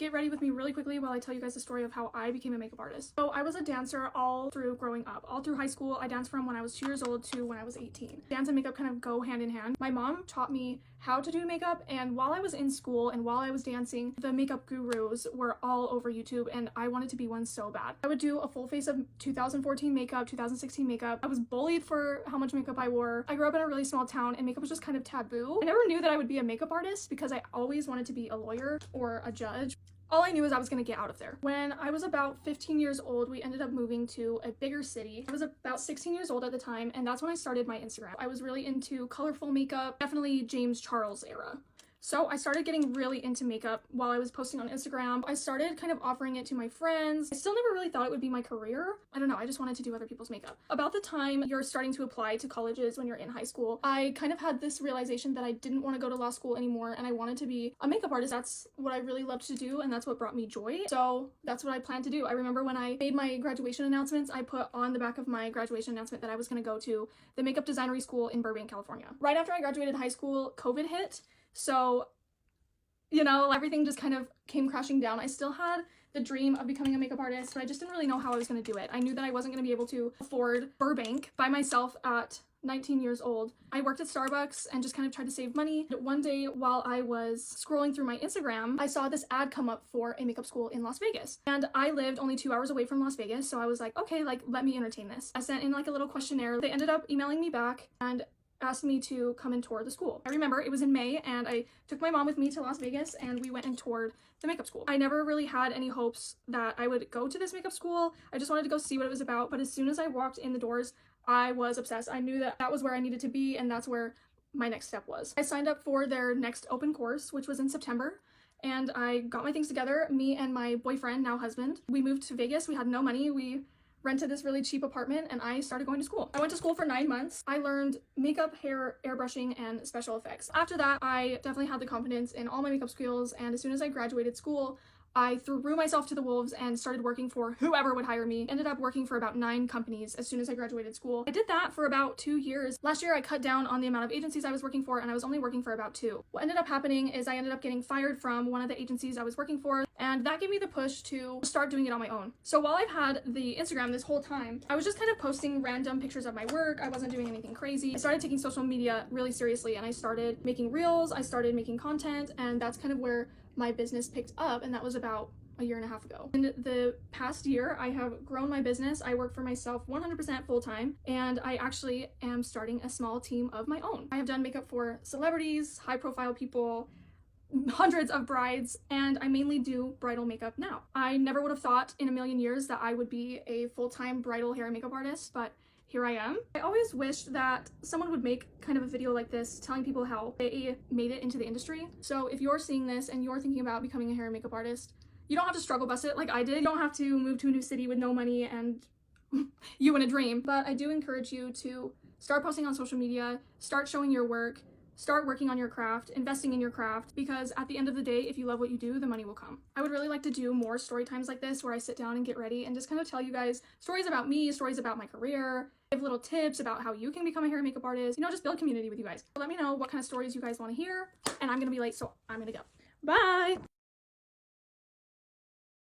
get ready with me really quickly while I tell you guys the story of how I became a makeup artist. So I was a dancer all through growing up. All through high school, I danced from when I was 2 years old to when I was 18. Dance and makeup kind of go hand in hand. My mom taught me how to do makeup, and while I was in school and while I was dancing, the makeup gurus were all over YouTube, and I wanted to be one so bad. I would do a full face of 2014 makeup, 2016 makeup. I was bullied for how much makeup I wore. I grew up in a really small town and makeup was just kind of taboo. I never knew that I would be a makeup artist because I always wanted to be a lawyer or a judge. All I knew is I was gonna get out of there. When I was about 15 years old, we ended up moving to a bigger city. I was about 16 years old at the time, and that's when I started my Instagram. I was really into colorful makeup, definitely James Charles era. So I started getting really into makeup while I was posting on Instagram. I started kind of offering it to my friends. I still never really thought it would be my career. I don't know, I just wanted to do other people's makeup. About the time you're starting to apply to colleges when you're in high school, I kind of had this realization that I didn't want to go to law school anymore and I wanted to be a makeup artist. That's what I really loved to do and that's what brought me joy. So that's what I planned to do. I remember when I made my graduation announcements, I put on the back of my graduation announcement that I was going to go to the makeup designery school in Burbank, California. Right after I graduated high school, COVID hit. So you know, everything just kind of came crashing down. I still had the dream of becoming a makeup artist, but I just didn't really know how I was going to do it. I knew that I wasn't going to be able to afford Burbank by myself at 19 years old. I worked at Starbucks and just kind of tried to save money. One day while I was scrolling through my Instagram, I saw this ad come up for a makeup school in Las Vegas. And I lived only 2 hours away from Las Vegas, so I was like, okay, like, let me entertain this. I sent in like a little questionnaire. They ended up emailing me back and asked me to come and tour the school. I remember it was in May and I took my mom with me to Las Vegas and we went and toured the makeup school. I never really had any hopes that I would go to this makeup school. I just wanted to go see what it was about, but as soon as I walked in the doors, I was obsessed. I knew that that was where I needed to be and that's where my next step was. I signed up for their next open course, which was in September, and I got my things together. Me and my boyfriend, now husband, we moved to Vegas. We had no money. We rented this really cheap apartment and I started going to school. I went to school for 9 months. I learned makeup, hair, airbrushing, and special effects. After that, I definitely had the confidence in all my makeup skills, and as soon as I graduated school, I threw myself to the wolves and started working for whoever would hire me. Ended up working for about 9 companies as soon as I graduated school. I did that for about 2 years. Last year I cut down on the amount of agencies I was working for and I was only working for about 2. What ended up happening is I ended up getting fired from one of the agencies I was working for, and that gave me the push to start doing it on my own. So while I've had the Instagram this whole time, I was just kind of posting random pictures of my work. I wasn't doing anything crazy. I started taking social media really seriously and I started making reels, I started making content, and that's kind of where my business picked up, and that was about a year and a half ago. In the past year, I have grown my business. I work for myself 100% full-time, and I actually am starting a small team of my own. I have done makeup for celebrities, high-profile people, hundreds of brides, and I mainly do bridal makeup now. I never would have thought in a million years that I would be a full-time bridal hair and makeup artist, but here I am. I always wished that someone would make kind of a video like this telling people how they made it into the industry. So if you're seeing this and you're thinking about becoming a hair and makeup artist, you don't have to struggle bus it like I did. You don't have to move to a new city with no money and you in a dream. But I do encourage you to start posting on social media, start showing your work, start working on your craft, investing in your craft, because at the end of the day, if you love what you do, the money will come. I would really like to do more story times like this where I sit down and get ready and just kind of tell you guys stories about me, stories about my career, give little tips about how you can become a hair and makeup artist, you know, just build community with you guys. Let me know what kind of stories you guys want to hear, and I'm gonna be late, so I'm gonna go. Bye!